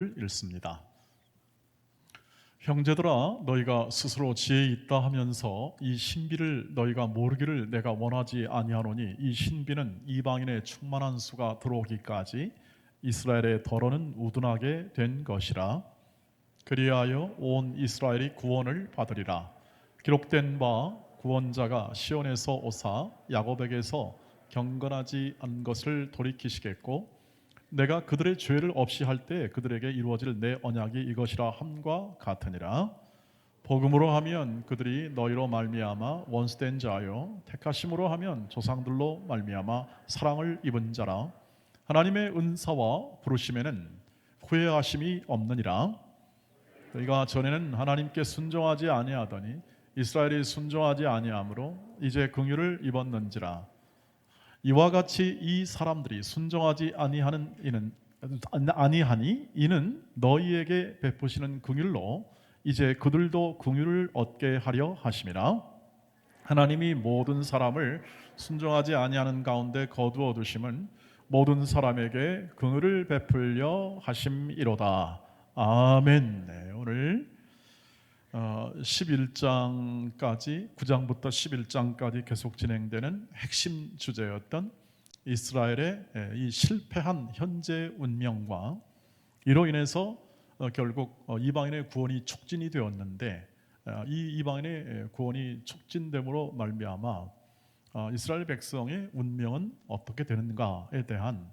읽습니다. 형제들아, 너희가 스스로 지혜 있다 하면서 이 신비를 너희가 모르기를 내가 원하지 아니하노니, 이 신비는 이방인의 충만한 수가 들어오기까지 이스라엘의 덜어는 우둔하게 된 것이라. 그리하여 온 이스라엘이 구원을 받으리라. 기록된 바 구원자가 시온에서 오사 야곱에게서 경건하지 않은 것을 돌이키시겠고, 내가 그들의 죄를 없이 할 때 그들에게 이루어질 내 언약이 이것이라 함과 같으니라. 복음으로 하면 그들이 너희로 말미암아 원수된 자요, 택하심으로 하면 조상들로 말미암아 사랑을 입은 자라. 하나님의 은사와 부르심에는 후회하심이 없느니라. 너희가 전에는 하나님께 순종하지 아니하더니 이스라엘이 순종하지 아니하므로 이제 긍휼을 입었는지라. 이와 같이 이 사람들이 순종하지 아니하니 이는 너희에게 베푸시는 긍휼로 이제 그들도 긍휼을 얻게 하려 하심이라. 하나님이 모든 사람을 순종하지 아니하는 가운데 거두어 두심은 모든 사람에게 긍휼을 베풀려 하심이로다. 아멘. 네, 오늘 11장까지 9장부터 11장까지 계속 진행되는 핵심 주제였던 이스라엘의 이 실패한 현재 운명과 이로 인해서 결국 이방인의 구원이 촉진이 되었는데, 이 이방인의 구원이 촉진됨으로 말미암아 이스라엘 백성의 운명은 어떻게 되는가에 대한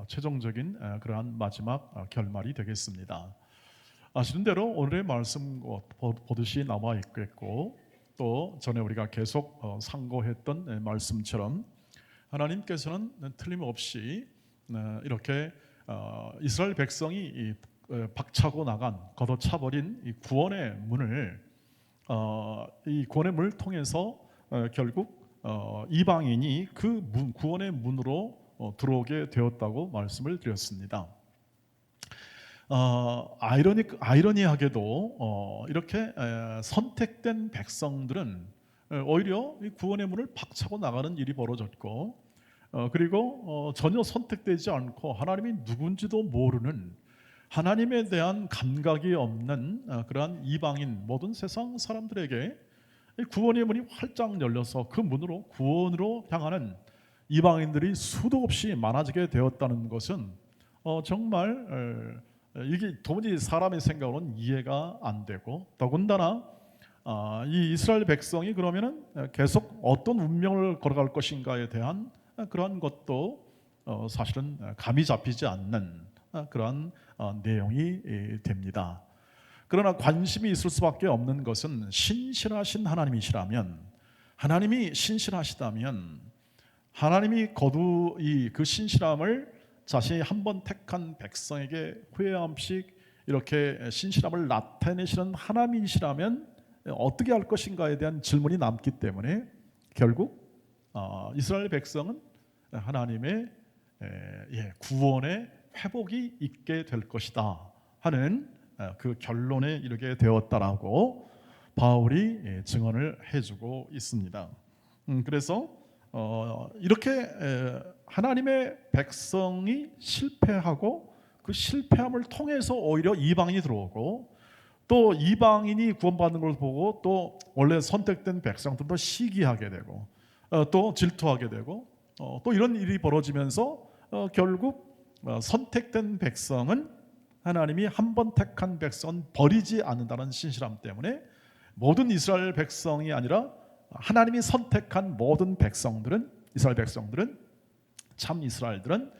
최종적인 그러한 마지막 결말이 되겠습니다. 아시는 대로 오늘의 말씀 보듯이 나와 있겠고, 또 전에 우리가 계속 상고했던 말씀처럼 하나님께서는 틀림없이 이렇게 이스라엘 백성이 박차고 나간, 걷어차버린 이 구원의 문을 이 구원의 문을 통해서 결국 이방인이 그 구원의 문으로 들어오게 되었다고 말씀을 드렸습니다. 아이러니하게도 이렇게 선택된 백성들은 오히려 이 구원의 문을 박차고 나가는 일이 벌어졌고, 그리고 전혀 선택되지 않고 하나님이 누군지도 모르는, 하나님에 대한 감각이 없는 그러한 이방인, 모든 세상 사람들에게 구원의 문이 활짝 열려서 그 문으로 구원으로 향하는 이방인들이 수도 없이 많아지게 되었다는 것은 정말 이게 도무지 사람의 생각으로는 이해가 안 되고, 더군다나 이 이스라엘 백성이 그러면은 계속 어떤 운명을 걸어갈 것인가에 대한 그러한 것도 사실은 감이 잡히지 않는 그러한 내용이 됩니다. 그러나 관심이 있을 수밖에 없는 것은, 신실하신 하나님이시라면, 하나님이 신실하시다면 하나님이 거두 그 신실함을 자신이 한 번 택한 백성에게 후회함 없이 이렇게 신실함을 나타내시는 하나님이시라면 어떻게 할 것인가에 대한 질문이 남기 때문에 결국 이스라엘 백성은 하나님의 구원의 회복이 있게 될 것이다 하는 그 결론에 이르게 되었다라고 바울이 증언을 해주고 있습니다. 그래서 이렇게 하나님의 백성이 실패하고 그 실패함을 통해서 오히려 이방인이 들어오고, 또 이방인이 구원받는 걸 보고 또 원래 선택된 백성들도 시기하게 되고 또 질투하게 되고 또 이런 일이 벌어지면서 결국 선택된 백성은, 하나님이 한 번 택한 백성은 버리지 않는다는 신실함 때문에 모든 이스라엘 백성이 아니라 하나님이 선택한 모든 백성들은, 이스라엘 백성들은, 참 이스라엘들은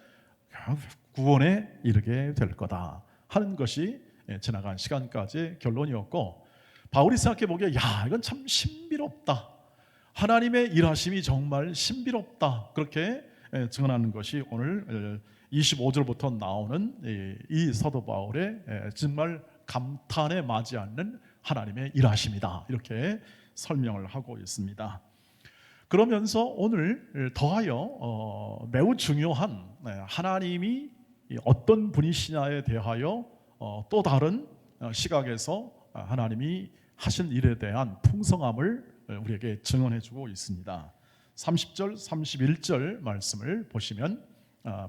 구원에 이르게 될 거다 하는 것이 지나간 시간까지의 결론이었고, 바울이 생각해 보기에 이건 참 신비롭다, 하나님의 일하심이 정말 신비롭다, 그렇게 증언하는 것이 오늘 25절부터 나오는 이 사도 바울의 정말 감탄에 맞지 않는 하나님의 일하심이다, 이렇게 설명을 하고 있습니다. 그러면서 오늘 더하여 매우 중요한 하나님이 어떤 분이시냐에 대하여 또 다른 시각에서 하나님이 하신 일에 대한 풍성함을 우리에게 증언해 주고 있습니다. 30절 31절 말씀을 보시면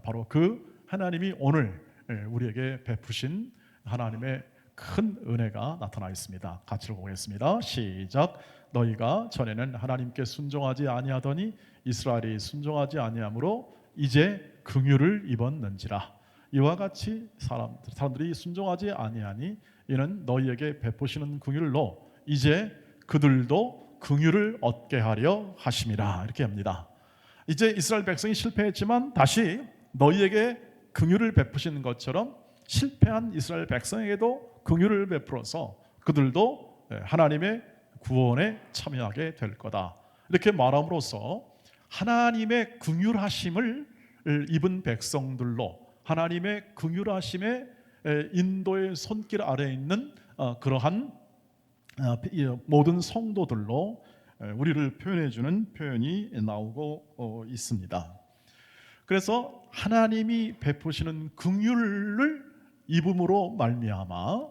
바로 그 하나님이 오늘 우리에게 베푸신 하나님의 큰 은혜가 나타나 있습니다. 같이 읽어보겠습니다. 시작. 너희가 전에는 하나님께 순종하지 아니하더니 이스라엘이 순종하지 아니하므로 이제 긍휼을 입었는지라. 이와 같이 사람들이 순종하지 아니하니 이는 너희에게 베푸시는 긍휼로 이제 그들도 긍휼을 얻게 하려 하심이라. 이렇게 합니다. 이제 이스라엘 백성이 실패했지만 다시 너희에게 긍휼을 베푸시는 것처럼 실패한 이스라엘 백성에게도 긍휼을 베풀어서 그들도 하나님의 구원에 참여하게 될 거다. 이렇게 말함으로써 하나님의 긍휼하심을 입은 백성들로 하나님의 긍휼하심의 인도의 손길 아래에 있는 그러한 모든 성도들로 우리를 표현해 주는 표현이 나오고 있습니다. 그래서 하나님이 베푸시는 긍휼을 입음으로 말미암아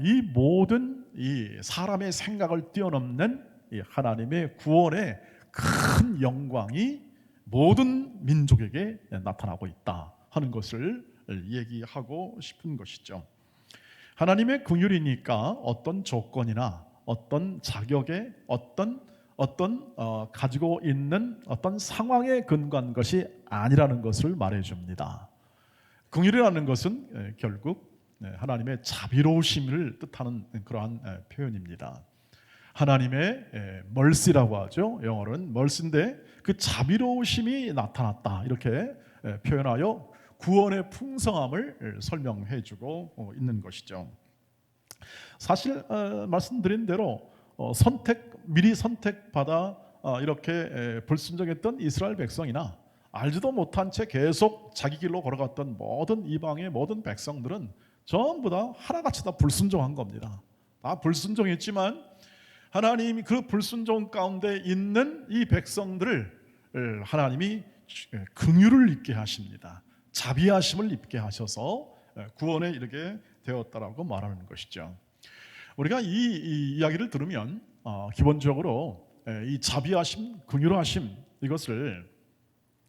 이 모든 이 사람의 생각을 뛰어넘는 이 하나님의 구원의 큰 영광이 모든 민족에게 나타나고 있다 하는 것을 얘기하고 싶은 것이죠. 하나님의 긍휼이니까 어떤 조건이나 어떤 자격에 어떤 가지고 있는 어떤 상황에 근거한 것이 아니라는 것을 말해줍니다. 긍휼이라는 것은 결국 하나님의 자비로우심을 뜻하는 그러한 표현입니다. 하나님의 mercy라고 하죠. 영어로는 mercy인데 그 자비로우심이 나타났다 이렇게 표현하여 구원의 풍성함을 설명해주고 있는 것이죠. 사실 말씀드린 대로 미리 선택받아 이렇게 불순종했던 이스라엘 백성이나 알지도 못한 채 계속 자기 길로 걸어갔던 모든 이방의 모든 백성들은 전부 다 하나같이 다 불순종한 겁니다. 다 불순종했지만 하나님이 그 불순종 가운데 있는 이 백성들을 하나님이 긍휼을 입게 하십니다. 자비하심을 입게 하셔서 구원에 이르게 되었다라고 말하는 것이죠. 우리가 이 이야기를 들으면 기본적으로 이 자비하심, 긍휼하심 이것을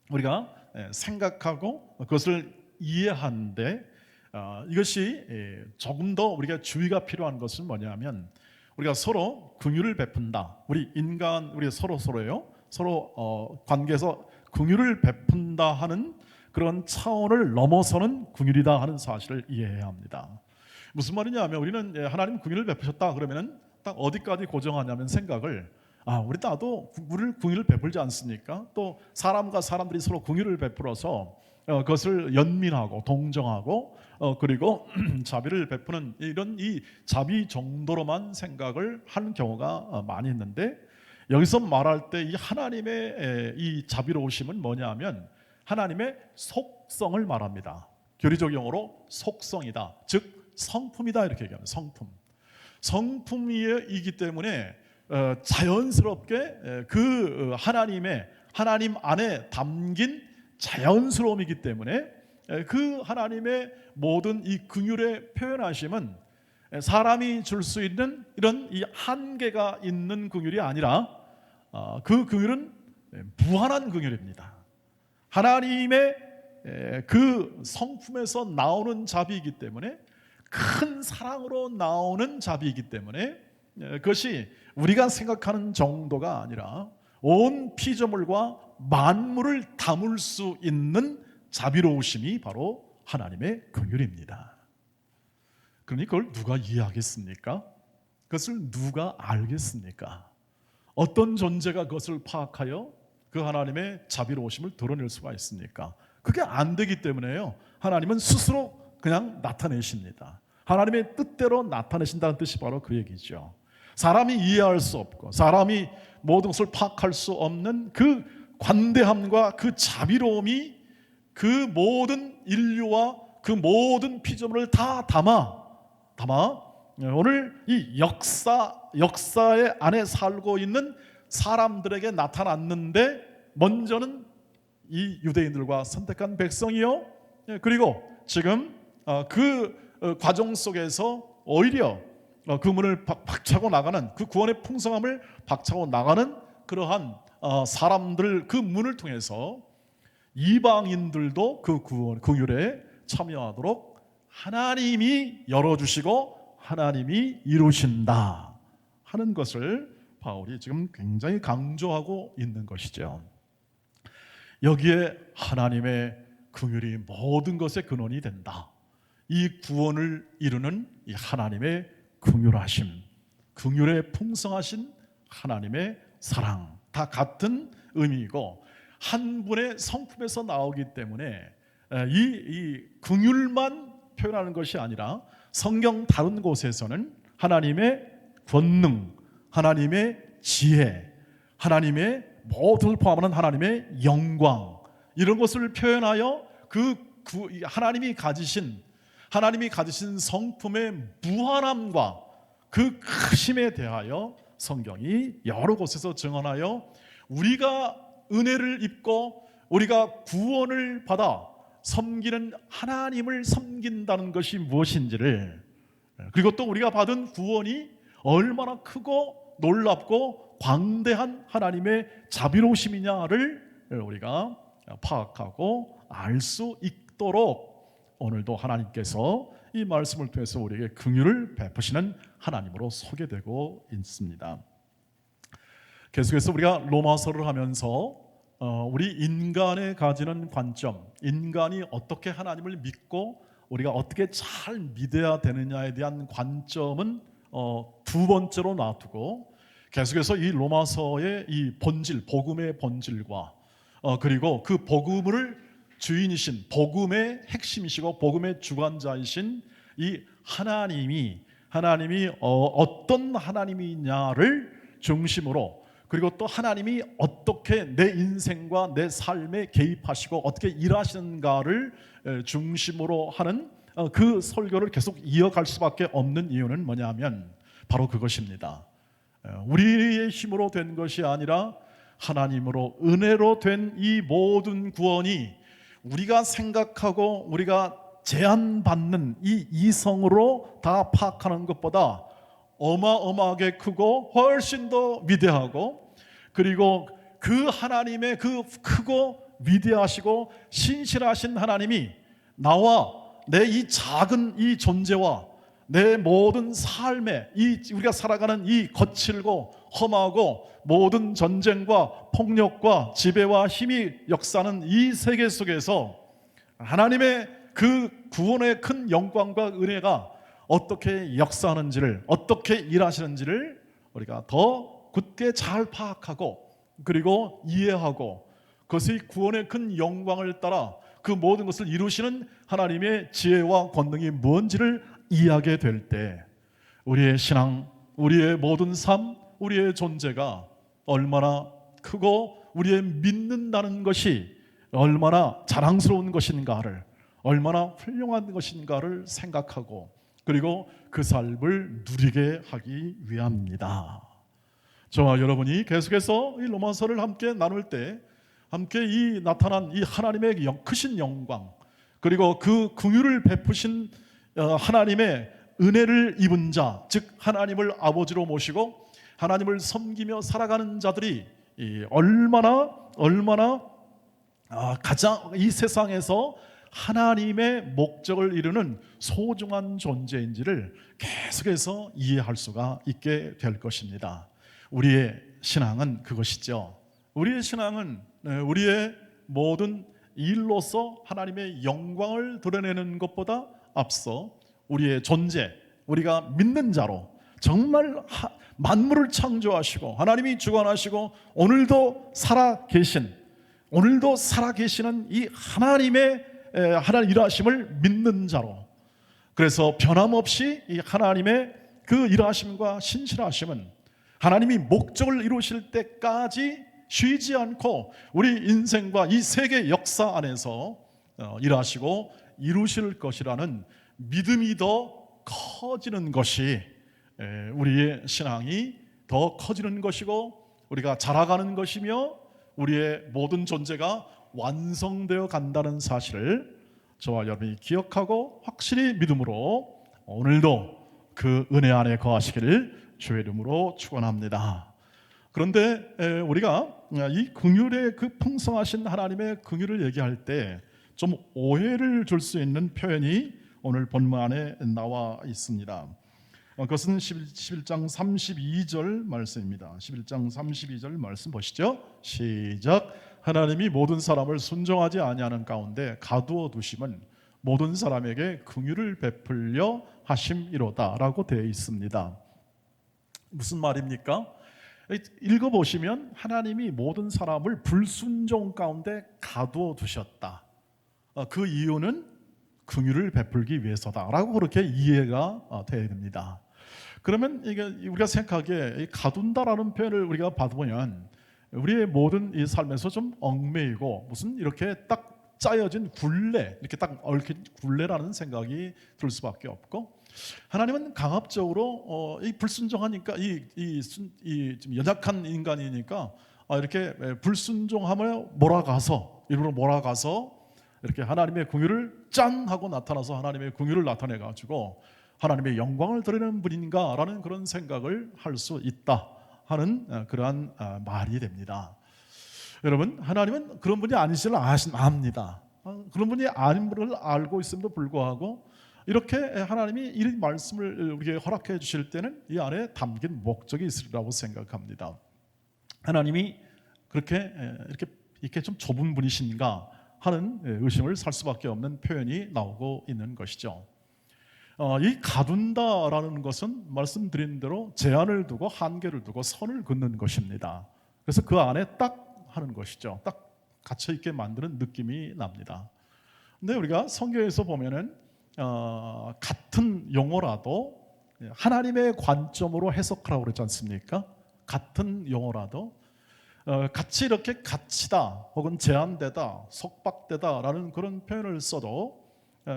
우리가 생각하고 그것을 이해하는데 이것이 조금 더 우리가 주의가 필요한 것은 뭐냐면 우리가 서로 긍휼을 베푼다. 우리 서로예요. 서로 관계에서 긍휼을 베푼다 하는 그런 차원을 넘어서는 긍휼이다 하는 사실을 이해해야 합니다. 무슨 말이냐 하면 우리는 하나님 긍휼을 베푸셨다 그러면은 딱 어디까지 고정하냐면 생각을 우리 나도 우리를 긍휼을 베풀지 않습니까? 또 사람과 사람들이 서로 긍휼을 베풀어서 그것을 연민하고 동정하고 그리고 자비를 베푸는 이런 이 자비 정도로만 생각을 하는 경우가 많이 있는데 여기서 말할 때 이 하나님의 이 자비로우심은 뭐냐면 하나님의 속성을 말합니다. 교리적 용어로 속성이다. 즉 성품이다 이렇게 얘기합니다. 성품이기 때문에 자연스럽게 그 하나님 안에 담긴 자연스러움이기 때문에 그 하나님의 모든 이 긍휼의 표현하심은 사람이 줄 수 있는 이런 이 한계가 있는 긍휼이 아니라 그 긍휼은 무한한 긍휼입니다. 하나님의 그 성품에서 나오는 자비이기 때문에 큰 사랑으로 나오는 자비이기 때문에 그것이 우리가 생각하는 정도가 아니라 온 피조물과 만물을 담을 수 있는 자비로우심이 바로 하나님의 긍휼입니다. 그러니 그걸 누가 이해하겠습니까? 그것을 누가 알겠습니까? 어떤 존재가 그것을 파악하여 그 하나님의 자비로우심을 드러낼 수가 있습니까? 그게 안 되기 때문에요. 하나님은 스스로 그냥 나타내십니다. 하나님의 뜻대로 나타내신다는 뜻이 바로 그 얘기죠. 사람이 이해할 수 없고 사람이 모든 것을 파악할 수 없는 그 관대함과 그 자비로움이 그 모든 인류와 그 모든 피조물을 다 담아 오늘 이 역사의 안에 살고 있는 사람들에게 나타났는데 먼저는 이 유대인들과 선택한 백성이요. 그리고 지금 그 과정 속에서 오히려 그 문을 박차고 나가는 그 구원의 풍성함을 박차고 나가는 그러한 사람들 그 문을 통해서 이방인들도 그 긍휼에 참여하도록 하나님이 열어주시고 하나님이 이루신다 하는 것을 바울이 지금 굉장히 강조하고 있는 것이죠. 여기에 하나님의 긍휼이 모든 것의 근원이 된다. 이 구원을 이루는 이 하나님의 긍휼하심, 긍휼에 풍성하신 하나님의 사랑, 다 같은 의미이고 한 분의 성품에서 나오기 때문에 이 긍휼만 표현하는 것이 아니라 성경 다른 곳에서는 하나님의 권능, 하나님의 지혜, 하나님의 모두를 포함하는 하나님의 영광, 이런 것을 표현하여 하나님이 가지신 성품의 무한함과 그 크심에 대하여 성경이 여러 곳에서 증언하여 우리가 은혜를 입고 우리가 구원을 받아 섬기는 하나님을 섬긴다는 것이 무엇인지를, 그리고 또 우리가 받은 구원이 얼마나 크고 놀랍고 광대한 하나님의 자비로우심이냐를 우리가 파악하고 알 수 있도록 오늘도 하나님께서 이 말씀을 통해서 우리에게 긍휼을 베푸시는 하나님으로 소개되고 있습니다. 계속해서 우리가 로마서를 하면서 우리 인간의 가지는 관점, 인간이 어떻게 하나님을 믿고 우리가 어떻게 잘 믿어야 되느냐에 대한 관점은 두 번째로 놔두고 계속해서 이 로마서의 이 본질, 복음의 본질과 그리고 그 복음을 주인이신, 복음의 핵심이시고 복음의 주관자이신 이 하나님이 어떤 하나님이냐를 중심으로, 그리고 또 하나님이 어떻게 내 인생과 내 삶에 개입하시고 어떻게 일하시는가를 중심으로 하는 그 설교를 계속 이어갈 수밖에 없는 이유는 뭐냐면 바로 그것입니다. 우리의 힘으로 된 것이 아니라 하나님으로 은혜로 된 이 모든 구원이 우리가 생각하고 우리가 제한받는 이 이성으로 다 파악하는 것보다 어마어마하게 크고 훨씬 더 위대하고, 그리고 그 하나님의 그 크고 위대하시고 신실하신 하나님이 나와 내 이 작은 이 존재와 내 모든 삶에 우리가 살아가는 이 거칠고 험하고 모든 전쟁과 폭력과 지배와 힘이 역사하는 이 세계 속에서 하나님의 그 구원의 큰 영광과 은혜가 어떻게 역사하는지를, 어떻게 일하시는지를 우리가 더 굳게 잘 파악하고 그리고 이해하고 그것의 구원의 큰 영광을 따라 그 모든 것을 이루시는 하나님의 지혜와 권능이 뭔지를 이해하게 될 때 우리의 신앙, 우리의 모든 삶, 우리의 존재가 얼마나 크고 우리의 믿는다는 것이 얼마나 자랑스러운 것인가를, 얼마나 훌륭한 것인가를 생각하고 그리고 그 삶을 누리게 하기 위함입니다. 저와 여러분이 계속해서 이 로마서를 함께 나눌 때 함께 이 나타난 이 하나님의 크신 영광, 그리고 그 긍휼을 베푸신 하나님의 은혜를 입은 자, 즉 하나님을 아버지로 모시고 하나님을 섬기며 살아가는 자들이 얼마나 가장 이 세상에서 하나님의 목적을 이루는 소중한 존재인지를 계속해서 이해할 수가 있게 될 것입니다. 우리의 신앙은 그것이죠. 우리의 신앙은 우리의 모든 일로서 하나님의 영광을 드러내는 것보다 앞서 우리의 존재, 우리가 믿는 자로 정말 만물을 창조하시고 하나님이 주관하시고 오늘도 살아계시는 이 하나님의 일하심을 믿는 자로, 그래서 변함없이 이 하나님의 그 일하심과 신실하심은 하나님이 목적을 이루실 때까지 쉬지 않고 우리 인생과 이 세계 역사 안에서 일하시고 이루실 것이라는 믿음이 더 커지는 것이 우리의 신앙이 더 커지는 것이고 우리가 자라가는 것이며 우리의 모든 존재가 완성되어 간다는 사실을 저와 여러분이 기억하고 확실히 믿음으로 오늘도 그 은혜 안에 거하시기를 주의 이름으로 축원합니다. 그런데 우리가 이 긍휼의 그 풍성하신 하나님의 긍휼을 얘기할 때 좀 오해를 줄 수 있는 표현이 오늘 본문 안에 나와 있습니다. 그것은 11장 32절 말씀입니다. 11장 32절 말씀 보시죠. 시작. 하나님이 모든 사람을 순종하지 아니하는 가운데 가두어 두심은 모든 사람에게 긍휼을 베풀려 하심이로다 라고 되어 있습니다. 무슨 말입니까? 읽어보시면 하나님이 모든 사람을 불순종 가운데 가두어 두셨다. 그 이유는 긍휼을 베풀기 위해서다라고 그렇게 이해가 되어야 됩니다. 그러면 이게 우리가 생각하기에 가둔다라는 표현을 우리가 받으면 우리의 모든 이 삶에서 좀 얽매이고 무슨 이렇게 딱 짜여진 gun레, 이렇게 딱 얽힌 gun레라는 생각이 들 수밖에 없고, 하나님은 강압적으로 이 불순종하니까 좀 연약한 인간이니까 이렇게 불순종하며 일부러 몰아가서 이렇게 하나님의 긍휼을 짠 하고 나타나서 하나님의 긍휼을 나타내 가지고 하나님의 영광을 드리는 분인가라는 그런 생각을 할 수 있다 하는 그러한 말이 됩니다. 여러분, 하나님은 그런 분이 아니시를 압니다. 그런 분이 아닌 분을 알고 있음에도 불구하고 이렇게 하나님이 이 말씀을 우리에게 허락해 주실 때는 이 안에 담긴 목적이 있으리라고 생각합니다. 하나님이 이렇게 좀 좁은 분이신가 하는 의심을 살 수밖에 없는 표현이 나오고 있는 것이죠. 이 가둔다라는 것은 말씀드린 대로 제한을 두고 한계를 두고 선을 긋는 것입니다. 그래서 그 안에 딱 하는 것이죠. 딱 갇혀 있게 만드는 느낌이 납니다. 근데 우리가 성경에서 보면은 같은 용어라도 하나님의 관점으로 해석하라고 그러지 않습니까? 같은 용어라도 같이 이렇게 갇히다 혹은 제한되다, 속박되다라는 그런 표현을 써도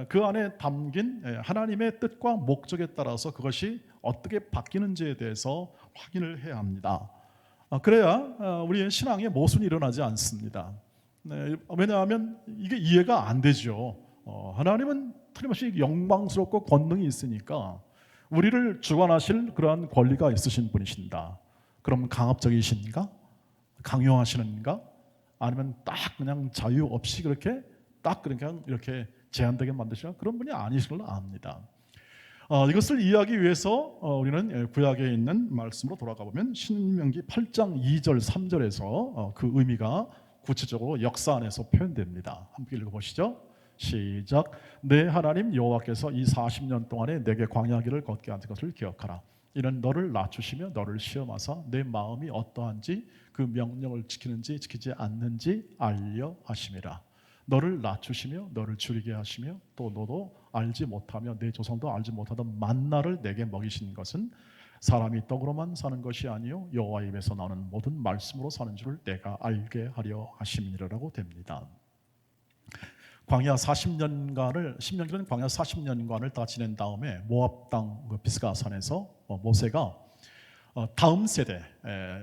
그 안에 담긴 하나님의 뜻과 목적에 따라서 그것이 어떻게 바뀌는지에 대해서 확인을 해야 합니다. 그래야 우리의 신앙에 모순이 일어나지 않습니다. 왜냐하면 이게 이해가 안 되죠. 하나님은 틀림없이 영광스럽고 권능이 있으니까 우리를 주관하실 그러한 권리가 있으신 분이신다. 그럼 강압적이신가? 강요하시는가? 아니면 딱 그냥 자유 없이 그렇게 딱 그냥 이렇게 제한되게 만드시는 그런 분이 아니신 걸 압니다. 이것을 이해하기 위해서 우리는 구약에 있는 말씀으로 돌아가 보면 신명기 8장 2절 3절에서 그 의미가 구체적으로 역사 안에서 표현됩니다. 함께 읽어보시죠. 시작. 내 하나님 여호와께서 이 40년 동안에 내게 광야 길을 걷게 하신 것을 기억하라. 이는 너를 낮추시며 너를 시험하사 내 마음이 어떠한지 그 명령을 지키는지 지키지 않는지 알려 하심이라. 너를 낮추시며 너를 줄이게 하시며 또 너도 알지 못하며 내 조상도 알지 못하던 만나를 내게 먹이신 것은 사람이 떡으로만 사는 것이 아니요 여호와 입에서 나오는 모든 말씀으로 사는 줄을 내가 알게 하려 하심이라고 됩니다. 광야 40년간을 신명기는 광야 40년간을 다 지낸 다음에 모압 땅 비스가 산에서 모세가 다음 세대,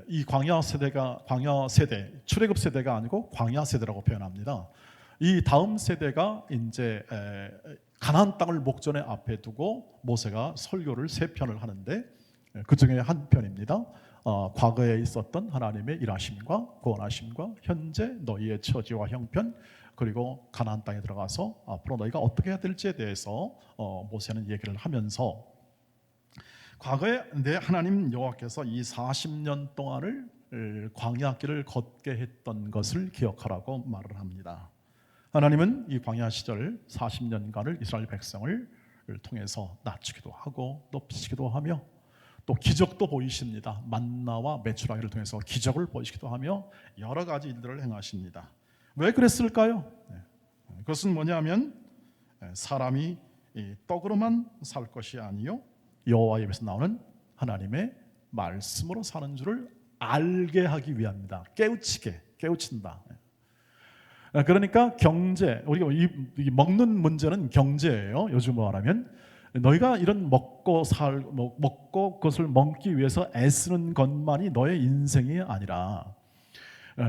이 광야 세대 출애굽 세대가 아니고 광야 세대라고 표현합니다. 이 다음 세대가 이제 가나안 땅을 목전에 앞에 두고 모세가 설교를 3편을 하는데 그 중에 한 편입니다. 과거에 있었던 하나님의 일하심과 구원하심과 현재 너희의 처지와 형편, 그리고 가나안 땅에 들어가서 앞으로 너희가 어떻게 해야 될지에 대해서 모세는 얘기를 하면서 과거에 내 하나님 여호와께서 이 40년 동안을 광야길을 걷게 했던 것을 기억하라고 말을 합니다. 하나님은 이 광야 시절 40년간을 이스라엘 백성을 통해서 낮추기도 하고 높이시기도 하며 또 기적도 보이십니다. 만나와 메추라기를 통해서 기적을 보이시기도 하며 여러 가지 일들을 행하십니다. 왜 그랬을까요? 그것은 뭐냐면 사람이 떡으로만 살 것이 아니요 여호와 입에서 나오는 하나님의 말씀으로 사는 줄을 알게 하기 위함입니다. 깨우친다. 그러니까 경제, 우리가 먹는 문제는 경제예요. 요즘으로 말하면 너희가 이런 먹고 그것을 먹기 위해서 애쓰는 것만이 너의 인생이 아니라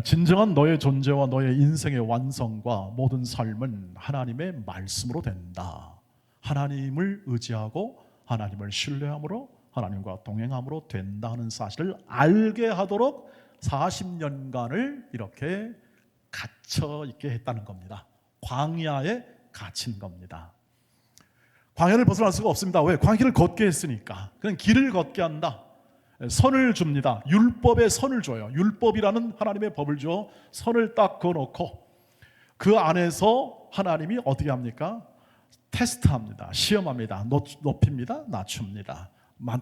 진정한 너의 존재와 너의 인생의 완성과 모든 삶은 하나님의 말씀으로 된다. 하나님을 의지하고 하나님을 신뢰함으로 하나님과 동행함으로 된다는 사실을 알게 하도록 40년간을 이렇게 갇혀 있게 했다는 겁니다. 광야에 갇힌 겁니다. 광야를 벗어날 수가 없습니다. 왜? 광야를 걷게 했으니까. 그냥 길을 걷게 한다. 선을 줍니다. 율법의 선을 줘요. 율법이라는 하나님의 법을 줘 선을 딱 그어놓고 그 안에서 하나님이 어떻게 합니까? 테스트합니다. 시험합니다. 높입니다. 낮춥니다.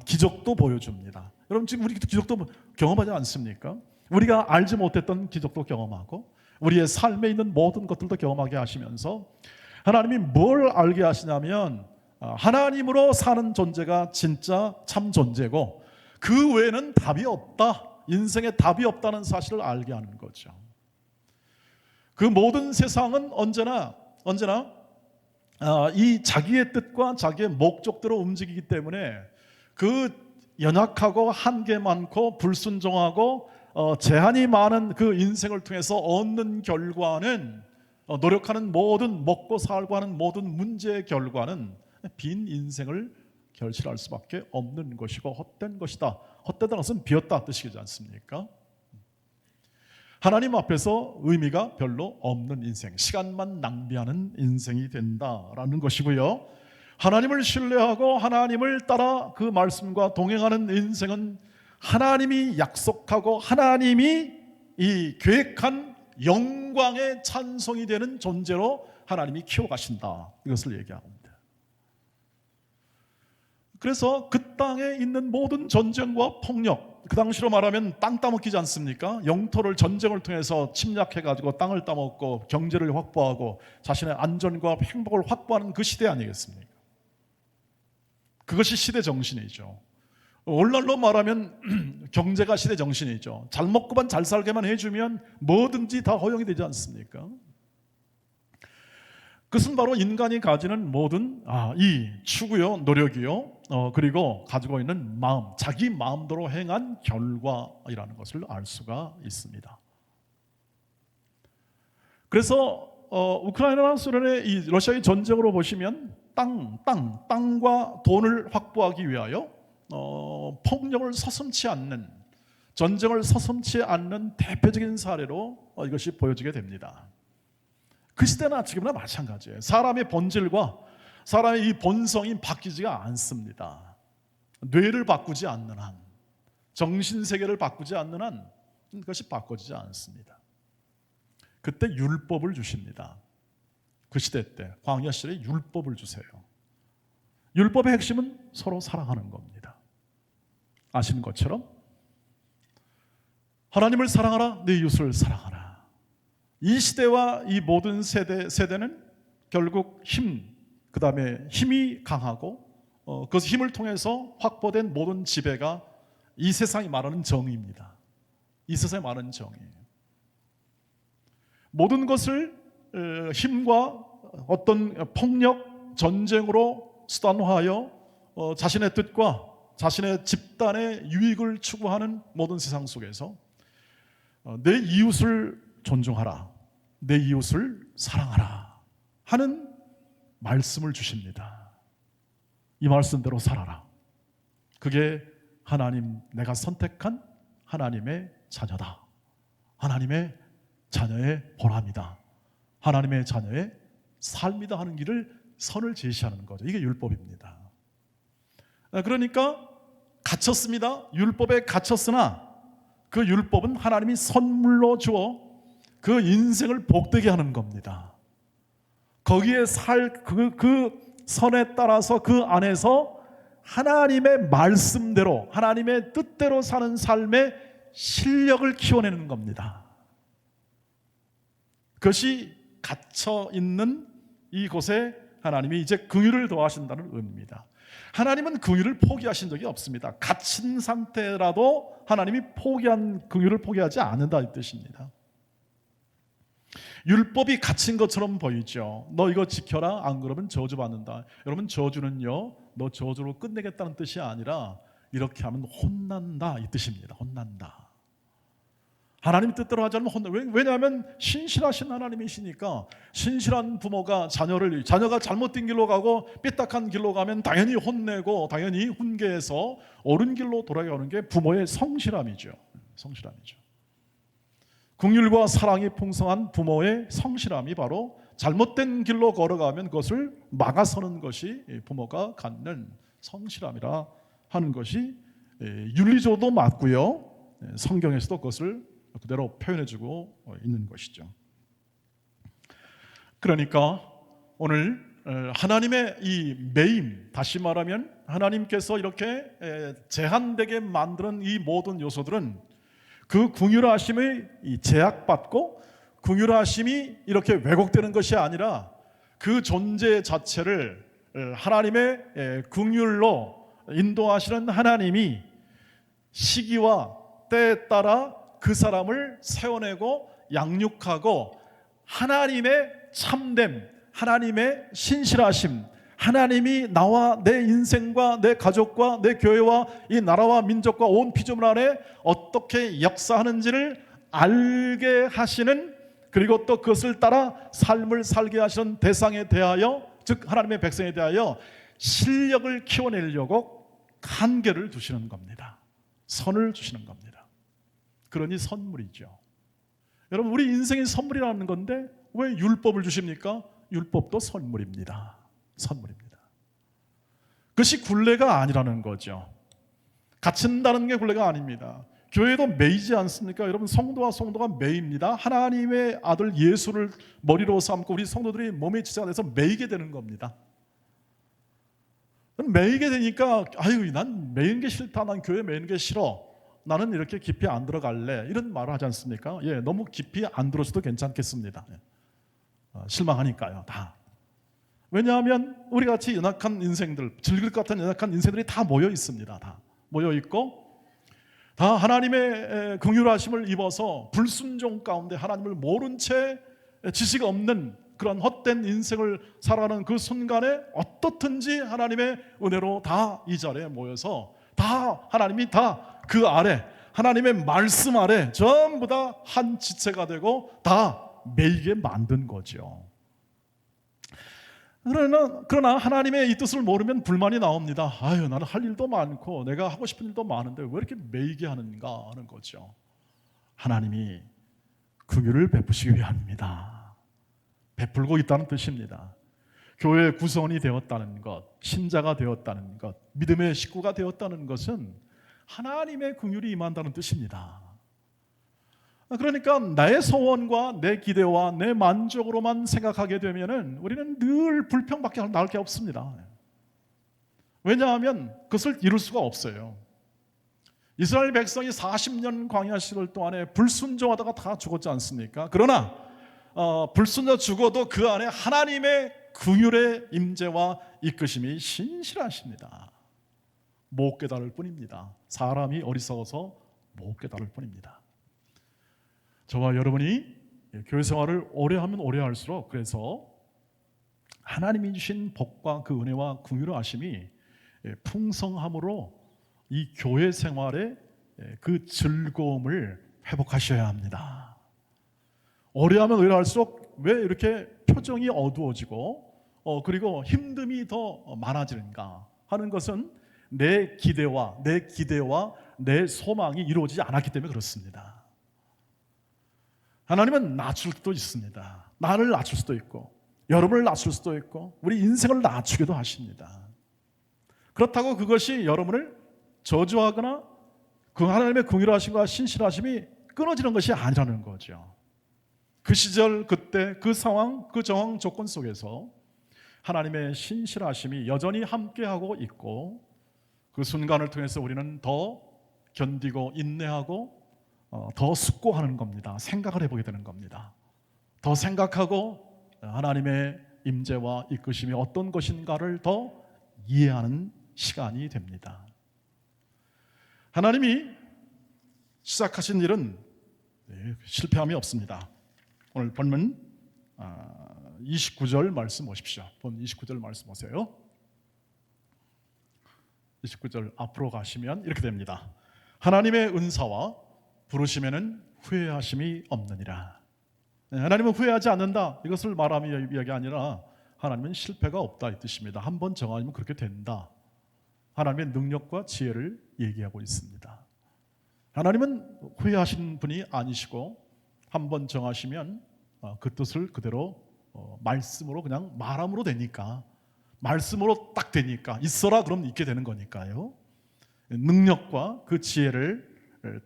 기적도 보여줍니다. 여러분 지금 우리 기적도 경험하지 않습니까? 우리가 알지 못했던 기적도 경험하고 우리의 삶에 있는 모든 것들도 경험하게 하시면서 하나님이 뭘 알게 하시냐면 하나님으로 사는 존재가 진짜 참 존재고 그 외에는 답이 없다. 인생에 답이 없다는 사실을 알게 하는 거죠. 그 모든 세상은 언제나 이 자기의 뜻과 자기의 목적대로 움직이기 때문에 그 연약하고 한계 많고 불순종하고 제한이 많은 그 인생을 통해서 얻는 결과는 노력하는 모든 먹고 살고 하는 모든 문제의 결과는 빈 인생을 결실할 수밖에 없는 것이고 헛된 것이다. 헛되다는 것은 비었다 뜻이지 않습니까? 하나님 앞에서 의미가 별로 없는 인생, 시간만 낭비하는 인생이 된다라는 것이고요. 하나님을 신뢰하고 하나님을 따라 그 말씀과 동행하는 인생은 하나님이 약속하고 하나님이 이 계획한 영광의 찬송이 되는 존재로 하나님이 키워가신다. 이것을 얘기합니다. 그래서 그 땅에 있는 모든 전쟁과 폭력, 그 당시로 말하면 땅 따먹기지 않습니까? 영토를 전쟁을 통해서 침략해가지고 땅을 따먹고 경제를 확보하고 자신의 안전과 행복을 확보하는 그 시대 아니겠습니까? 그것이 시대 정신이죠. 오늘날로 말하면 경제가 시대 정신이죠. 잘 먹고만 잘 살게만 해주면 뭐든지 다 허용이 되지 않습니까? 그것은 바로 인간이 가지는 모든 이 추구요, 노력이요, 그리고 가지고 있는 마음, 자기 마음대로 행한 결과이라는 것을 알 수가 있습니다. 그래서 우크라이나와 소련의 이 러시아의 전쟁으로 보시면 땅과 돈을 확보하기 위하여 폭력을 서슴지 않는, 전쟁을 서슴지 않는 대표적인 사례로 이것이 보여지게 됩니다. 그 시대나 지금이나 마찬가지예요. 사람의 본질과 사람의 이 본성이 바뀌지가 않습니다. 뇌를 바꾸지 않는 한, 정신세계를 바꾸지 않는 한 그것이 바꿔지지 않습니다. 그때 율법을 주십니다. 그 시대 때 광야 시대에 율법을 주세요. 율법의 핵심은 서로 사랑하는 겁니다. 아시는 것처럼 하나님을 사랑하라, 내 이웃을 사랑하라. 이 시대와 이 모든 세대는 결국 그 다음에 힘이 강하고 그 힘을 통해서 확보된 모든 지배가 이 세상이 말하는 정의입니다. 이 세상이 말하는 정의예요. 모든 것을 힘과 어떤 폭력, 전쟁으로 수단화하여 자신의 뜻과 자신의 집단의 유익을 추구하는 모든 세상 속에서 내 이웃을 존중하라, 내 이웃을 사랑하라 하는 말씀을 주십니다. 이 말씀대로 살아라. 그게 하나님, 내가 선택한 하나님의 자녀다. 하나님의 자녀의 보람이다. 하나님의 자녀의 삶이다 하는 길을 선을 제시하는 거죠. 이게 율법입니다. 그러니까 갇혔습니다. 율법에 갇혔으나 그 율법은 하나님이 선물로 주어 그 인생을 복되게 하는 겁니다. 거기에 그 선에 따라서 그 안에서 하나님의 말씀대로, 하나님의 뜻대로 사는 삶의 실력을 키워내는 겁니다. 그것이 갇혀 있는 이곳에 하나님이 이제 긍휼을 더하신다는 의미입니다. 하나님은 긍휼을 포기하신 적이 없습니다. 갇힌 상태라도 하나님이 긍휼을 포기하지 않는다 이 뜻입니다. 율법이 갇힌 것처럼 보이죠. 너 이거 지켜라, 안 그러면 저주받는다. 여러분, 저주는요, 너 저주로 끝내겠다는 뜻이 아니라 이렇게 하면 혼난다 이 뜻입니다. 혼난다. 하나님 뜻대로 하지 않으면 혼나. 왜냐하면 신실하신 하나님이시니까. 신실한 부모가 자녀가 잘못된 길로 가고 삐딱한 길로 가면 당연히 혼내고 당연히 훈계해서 옳은 길로 돌아가는 게 부모의 성실함이죠. 성실함이죠. 긍휼과 사랑이 풍성한 부모의 성실함이 바로 잘못된 길로 걸어가면 그것을 막아서는 것이 부모가 갖는 성실함이라 하는 것이 윤리적으로도 맞고요, 성경에서도 그것을 그대로 표현해주고 있는 것이죠. 그러니까 오늘 하나님의 이 매임, 다시 말하면 하나님께서 이렇게 제한되게 만드는 이 모든 요소들은 그 긍휼하심의 제약받고 긍휼하심이 이렇게 왜곡되는 것이 아니라 그 존재 자체를 하나님의 긍휼로 인도하시는 하나님이 시기와 때에 따라 그 사람을 세워내고 양육하고 하나님의 참됨, 하나님의 신실하심, 하나님이 나와 내 인생과 내 가족과 내 교회와 이 나라와 민족과 온 피조물 안에 어떻게 역사하는지를 알게 하시는, 그리고 또 그것을 따라 삶을 살게 하시는 대상에 대하여, 즉 하나님의 백성에 대하여 실력을 키워내려고 한계를 두시는 겁니다. 선을 주시는 겁니다. 그러니 선물이죠. 여러분, 우리 인생이 선물이라는 건데 왜 율법을 주십니까? 율법도 선물입니다. 선물입니다. 그것이 굴레가 아니라는 거죠. 갇힌다는 게 굴레가 아닙니다. 교회도 매이지 않습니까? 여러분, 성도와 성도가 매입니다. 하나님의 아들 예수를 머리로 삼고 우리 성도들이 몸의 지체가 돼서 매이게 되는 겁니다. 매이게 되니까 아유, 난 매이는 게 싫다, 난 교회 매이는 게 싫어, 나는 이렇게 깊이 안 들어갈래, 이런 말을 하지 않습니까? 예, 너무 깊이 안 들어서도 괜찮겠습니다. 실망하니까요, 다. 왜냐하면 우리 같이 연약한 인생들, 즐길 것 같은 연약한 인생들이 다 모여 있습니다. 다 모여 있고 다 하나님의 긍휼하심을 입어서 불순종 가운데 하나님을 모른 채 지식 없는 그런 헛된 인생을 살아가는 그 순간에 어떻든지 하나님의 은혜로 다 이 자리에 모여서 다 하나님이 다 그 아래, 하나님의 말씀 아래 전부 다 한 지체가 되고 다 매이게 만든 거죠. 그러나 하나님의 이 뜻을 모르면 불만이 나옵니다. 아유, 나는 할 일도 많고 내가 하고 싶은 일도 많은데 왜 이렇게 매이게 하는가 하는 거죠. 하나님이 긍휼을 베푸시기 위함입니다. 베풀고 있다는 뜻입니다. 교회의 구성원이 되었다는 것, 신자가 되었다는 것, 믿음의 식구가 되었다는 것은 하나님의 긍휼이 임한다는 뜻입니다. 그러니까 나의 소원과 내 기대와 내 만족으로만 생각하게 되면은 우리는 늘 불평밖에 나올 게 없습니다. 왜냐하면 그것을 이룰 수가 없어요. 이스라엘 백성이 40년 광야 시절 동안에 불순종하다가 다 죽었지 않습니까? 그러나 불순종 죽어도 그 안에 하나님의 긍휼의 임재와 이끄심이 신실하십니다. 못 깨달을 뿐입니다. 사람이 어리석어서 못 깨달을 뿐입니다. 저와 여러분이 교회 생활을 오래 하면 오래 할수록, 그래서 하나님이 주신 복과 그 은혜와 긍휼하심이 풍성함으로 이 교회 생활의 그 즐거움을 회복하셔야 합니다. 오래 하면 오래 할수록 왜 이렇게 표정이 어두워지고 그리고 힘듦이 더 많아지는가 하는 것은 내 기대와 내 소망이 이루어지지 않았기 때문에 그렇습니다. 하나님은 낮출 수도 있습니다. 나를 낮출 수도 있고 여러분을 낮출 수도 있고 우리 인생을 낮추기도 하십니다. 그렇다고 그것이 여러분을 저주하거나 그 하나님의 긍휼하심과 신실하심이 끊어지는 것이 아니라는 거죠. 그 시절, 그때, 그 상황, 그 정황 조건 속에서 하나님의 신실하심이 여전히 함께하고 있고 그 순간을 통해서 우리는 더 견디고 인내하고 더 숙고하는 겁니다. 생각을 해보게 되는 겁니다. 더 생각하고 하나님의 임재와 이끄심이 어떤 것인가를 더 이해하는 시간이 됩니다. 하나님이 시작하신 일은 실패함이 없습니다. 오늘 본문 29절 말씀 보십시오. 본 29절 말씀 보세요. 29절 앞으로 가시면 이렇게 됩니다. 하나님의 은사와 부르시면은 후회하심이 없느니라. 하나님은 후회하지 않는다, 이것을 말하며 이야기 아니라 하나님은 실패가 없다 이 뜻입니다. 한번 정하면 그렇게 된다. 하나님의 능력과 지혜를 얘기하고 있습니다. 하나님은 후회하시는 분이 아니시고 한번 정하시면 그 뜻을 그대로 말씀으로 그냥 말함으로 되니까, 말씀으로 딱 되니까, 있어라 그럼 있게 되는 거니까요. 능력과 그 지혜를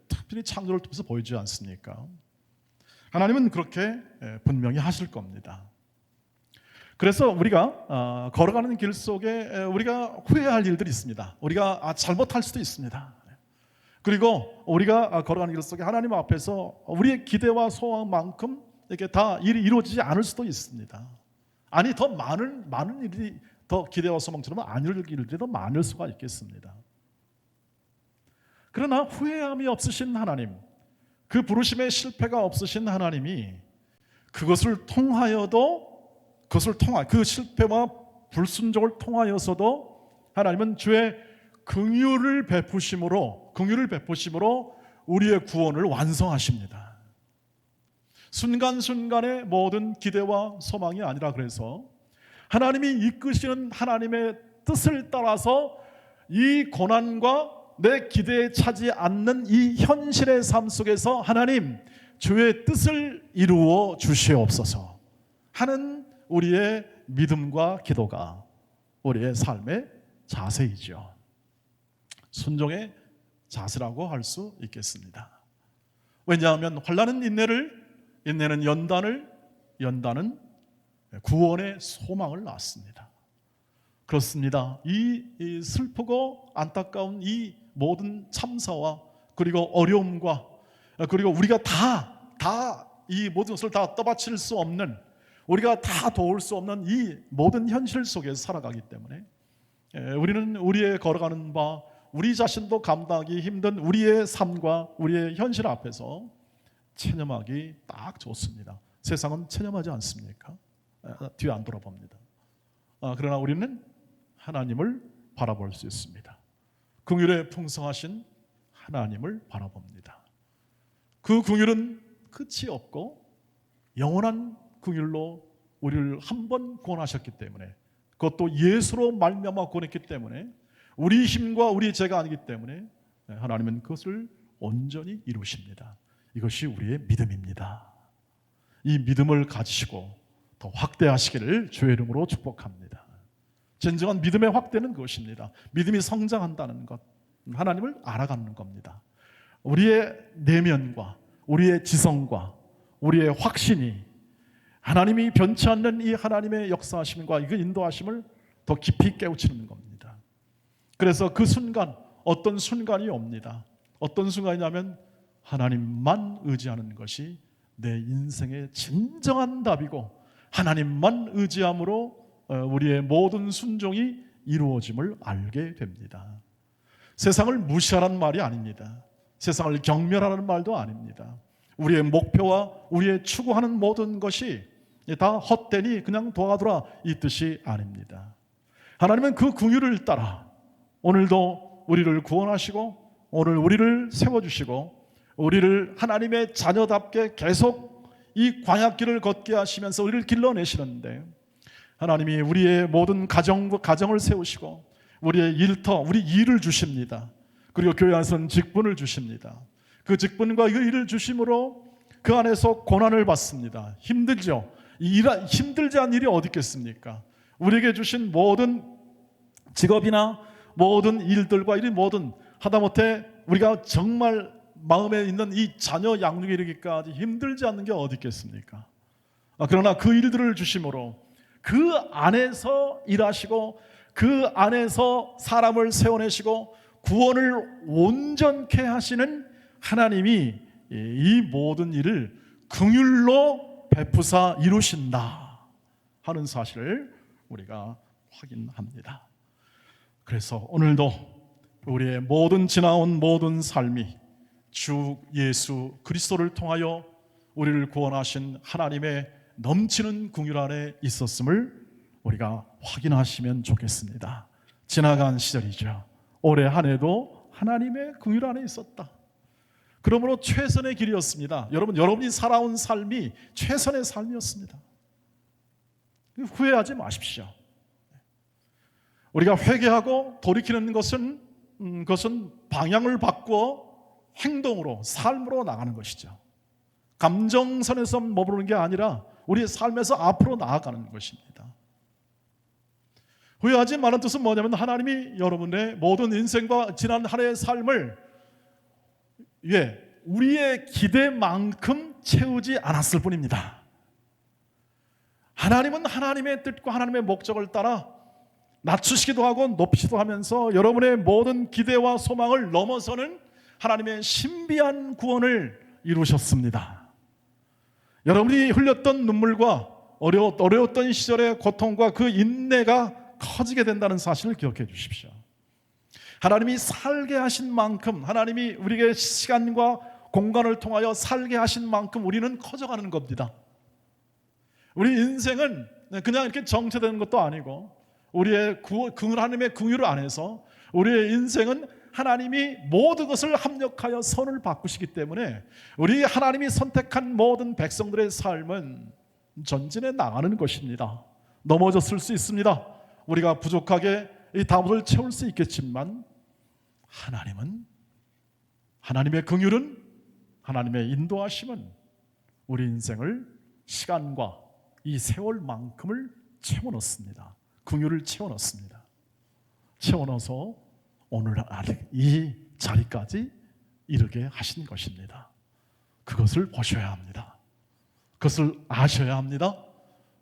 특별히 창조를 통해서 보여주지 않습니까? 하나님은 그렇게 분명히 하실 겁니다. 그래서 우리가 걸어가는 길 속에 우리가 후회할 일들이 있습니다. 우리가 잘못할 수도 있습니다. 그리고 우리가 걸어가는 길 속에 하나님 앞에서 우리의 기대와 소망만큼 이렇게 다 일이 이루어지지 않을 수도 있습니다. 아니, 더 많은 일이, 더 기대와 소망처럼 안 이룰 일들이 더 많을 수가 있겠습니다. 그러나 후회함이 없으신 하나님, 그 부르심에 실패가 없으신 하나님이 그것을 통하여도, 그 실패와 불순종을 통하여서도 하나님은 주의 긍휼을 베푸심으로 우리의 구원을 완성하십니다. 순간순간의 모든 기대와 소망이 아니라, 그래서 하나님이 이끄시는 하나님의 뜻을 따라서 이 고난과 내 기대에 차지 않는 이 현실의 삶 속에서 하나님, 주의 뜻을 이루어 주시옵소서 하는 우리의 믿음과 기도가 우리의 삶의 자세이죠. 순종의 자세라고 할 수 있겠습니다. 왜냐하면 환난은 인내는 연단은 구원의 소망을 낳습니다. 그렇습니다. 이 슬프고 안타까운 이 모든 참사와 그리고 어려움과 그리고 우리가 다 이 모든 것을 다 떠받칠 수 없는, 우리가 다 도울 수 없는 이 모든 현실 속에서 살아가기 때문에 우리는 우리의 걸어가는 바, 우리 자신도 감당하기 힘든 우리의 삶과 우리의 현실 앞에서 체념하기 딱 좋습니다. 세상은 체념하지 않습니까? 뒤에 안 돌아봅니다. 그러나 우리는 하나님을 바라볼 수 있습니다. 긍휼에 풍성하신 하나님을 바라봅니다. 그 긍휼은 끝이 없고 영원한 긍휼로 우리를 한 번 구원하셨기 때문에, 그것도 예수로 말미암아 구원했기 때문에, 우리 힘과 우리 죄가 아니기 때문에 하나님은 그것을 온전히 이루십니다. 이것이 우리의 믿음입니다. 이 믿음을 가지시고 더 확대하시기를 주의 이름으로 축복합니다. 진정한 믿음의 확대는 그것입니다. 믿음이 성장한다는 것, 하나님을 알아가는 겁니다. 우리의 내면과 우리의 지성과 우리의 확신이 하나님이 변치 않는 이 하나님의 역사하심과 그 인도하심을 더 깊이 깨우치는 겁니다. 그래서 그 순간, 어떤 순간이 옵니다. 어떤 순간이냐면 하나님만 의지하는 것이 내 인생의 진정한 답이고, 하나님만 의지함으로 우리의 모든 순종이 이루어짐을 알게 됩니다. 세상을 무시하라는 말이 아닙니다. 세상을 경멸하라는 말도 아닙니다. 우리의 목표와 우리의 추구하는 모든 것이 다 헛되니 그냥 도와두라, 이 뜻이 아닙니다. 하나님은 그 긍휼을 따라 오늘도 우리를 구원하시고, 오늘 우리를 세워주시고, 우리를 하나님의 자녀답게 계속 이 광야길을 걷게 하시면서 우리를 길러내시는데, 하나님이 우리의 모든 가정을 세우시고 우리의 일터, 우리 일을 주십니다. 그리고 교회 안에서는 직분을 주십니다. 그 직분과 그 일을 주심으로 그 안에서 고난을 받습니다. 힘들죠. 힘들지 않은 일이 어디 있겠습니까? 우리에게 주신 모든 직업이나 모든 일들과 이 모든, 하다못해 우리가 정말 마음에 있는 이 자녀 양육에 이르기까지 힘들지 않는 게 어디 있겠습니까? 그러나 그 일들을 주심으로 그 안에서 일하시고 그 안에서 사람을 세워내시고 구원을 온전케 하시는 하나님이 이 모든 일을 긍휼로 베푸사 이루신다 하는 사실을 우리가 확인합니다. 그래서 오늘도 우리의 모든 지나온 모든 삶이 주 예수 그리스도를 통하여 우리를 구원하신 하나님의 넘치는 긍휼 안에 있었음을 우리가 확인하시면 좋겠습니다. 지나간 시절이죠. 올해 한 해도 하나님의 긍휼 안에 있었다. 그러므로 최선의 길이었습니다. 여러분이 살아온 삶이 최선의 삶이었습니다. 후회하지 마십시오. 우리가 회개하고 돌이키는 것은 방향을 바꾸어 행동으로, 삶으로 나가는 것이죠. 감정선에서 머무르는 게 아니라 우리의 삶에서 앞으로 나아가는 것입니다. 후회하지 말은 뜻은 뭐냐면 하나님이 여러분의 모든 인생과 지난 한 해의 삶을 우리의 기대만큼 채우지 않았을 뿐입니다. 하나님은 하나님의 뜻과 하나님의 목적을 따라 낮추시기도 하고 높이기도 하면서 여러분의 모든 기대와 소망을 넘어서는 하나님의 신비한 구원을 이루셨습니다. 여러분이 흘렸던 눈물과 어려웠던 시절의 고통과 그 인내가 커지게 된다는 사실을 기억해 주십시오. 하나님이 살게 하신 만큼, 하나님이 우리에게 시간과 공간을 통하여 살게 하신 만큼 우리는 커져가는 겁니다. 우리 인생은 그냥 이렇게 정체되는 것도 아니고 우리의 하나님의 긍휼 안에서 우리의 인생은 하나님이 모든 것을 합력하여 선을 바꾸시기 때문에 우리 하나님이 선택한 모든 백성들의 삶은 전진해 나가는 것입니다. 넘어졌을 수 있습니다. 우리가 부족하게 이 다못을 채울 수 있겠지만 하나님의 긍휼은, 하나님의 인도하심은 우리 인생을 시간과 이 세월만큼을 채워넣습니다. 긍휼을 채워넣습니다. 채워넣어서 오늘 이 자리까지 이르게 하신 것입니다. 그것을 보셔야 합니다. 그것을 아셔야 합니다.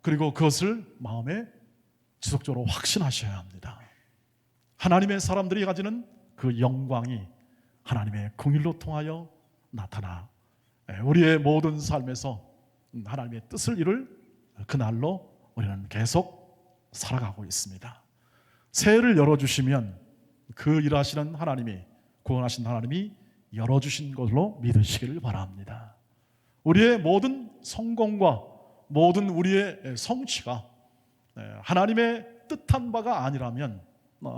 그리고 그것을 마음에 지속적으로 확신하셔야 합니다. 하나님의 사람들이 가지는 그 영광이 하나님의 긍휼로 통하여 나타나 우리의 모든 삶에서 하나님의 뜻을 이룰 그날로 우리는 계속 살아가고 있습니다. 새해를 열어주시면 그 일하시는 하나님이, 구원하신 하나님이 열어주신 것으로 믿으시기를 바랍니다. 우리의 모든 성공과 모든 우리의 성취가 하나님의 뜻한 바가 아니라면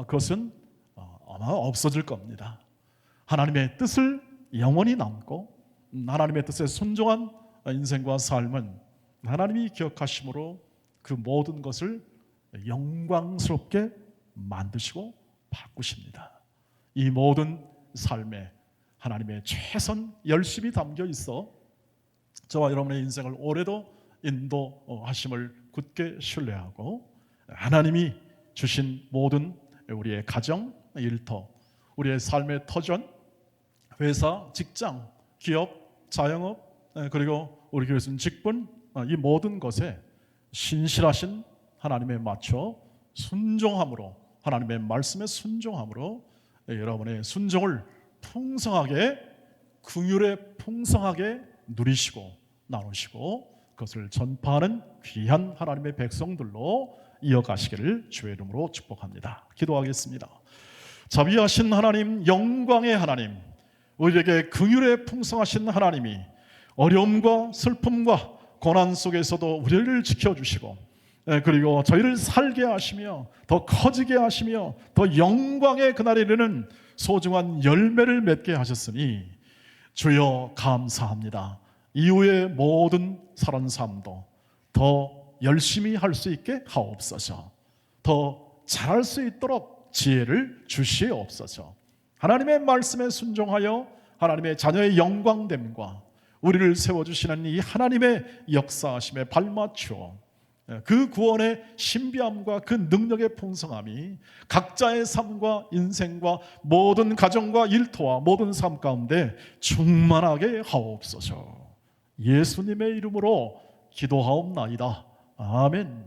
그것은 아마 없어질 겁니다. 하나님의 뜻을 영원히 남고 하나님의 뜻에 순종한 인생과 삶은 하나님이 기억하심으로 그 모든 것을 영광스럽게 만드시고 바꾸십니다. 이 모든 삶에 하나님의 최선 열심히 담겨 있어 저와 여러분의 인생을 올해도 인도하심을 굳게 신뢰하고 하나님이 주신 모든 우리의 가정, 일터, 우리의 삶의 터전, 회사, 직장, 기업, 자영업, 그리고 우리 교회 있는 직분, 이 모든 것에 신실하신 하나님에 맞춰 순종함으로, 하나님의 말씀에 순종함으로 여러분의 순종을 풍성하게, 긍휼에 풍성하게 누리시고 나누시고 그것을 전파하는 귀한 하나님의 백성들로 이어가시기를 주의 이름으로 축복합니다. 기도하겠습니다. 자비하신 하나님, 영광의 하나님, 우리에게 긍휼에 풍성하신 하나님이 어려움과 슬픔과 고난 속에서도 우리를 지켜주시고 그리고 저희를 살게 하시며 더 커지게 하시며 더 영광의 그날에 이르는 소중한 열매를 맺게 하셨으니 주여 감사합니다. 이후의 모든 살은 삶도 더 열심히 할 수 있게 하옵소서. 더 잘할 수 있도록 지혜를 주시옵소서. 하나님의 말씀에 순종하여 하나님의 자녀의 영광됨과 우리를 세워주시는 이 하나님의 역사하심에 발맞추어 그 구원의 신비함과 그 능력의 풍성함이 각자의 삶과 인생과 모든 가정과 일터와 모든 삶 가운데 충만하게 하옵소서. 예수님의 이름으로 기도하옵나이다. 아멘.